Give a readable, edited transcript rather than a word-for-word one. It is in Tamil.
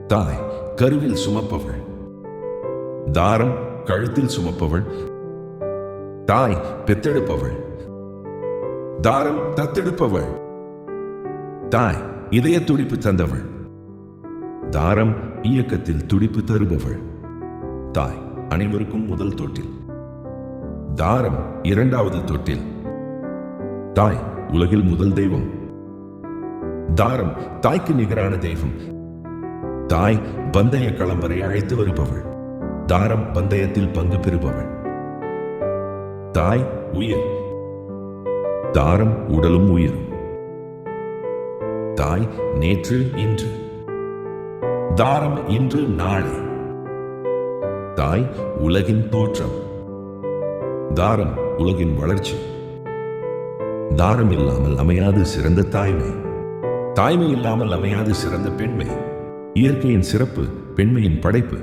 தாய் கருவில் சுமப்பவள். தாரம் கழுத்தில் சுமப்பவள். தாய் பெத்தெடுப்பவள். தாரம் தத்தெடுப்பவள். தாய் இதய துடிப்பு தந்தவள். தாரம் இயக்கத்தில் துடிப்பு தருபவள். தாய் அனைவருக்கும் முதல் தொட்டில். தாரம் இரண்டாவது தொட்டில். தாய் உலகில் முதல் தெய்வம். தாரம் தாய்க்கு நிகரான தெய்வம். தாய் பந்தய களம் வரை அழைத்து வருபவள். தாரம் பந்தயத்தில் பங்கு பெறுபவள். தாய் உயிர். தாரம் உடலும் உயிரும். தாய் நேற்று இன்று. தாரம் இன்று நாளை. தாய் உலகின் தோற்றம். தாரம் உலகின் வளர்ச்சி. தாரம் இல்லாமல் அமையாது சிறந்த தாய்மை. தாய்மை இல்லாமல் அமையாது சிறந்த பெண்மை. இயற்கையின் சிறப்பு பெண்மையின் படைப்பு.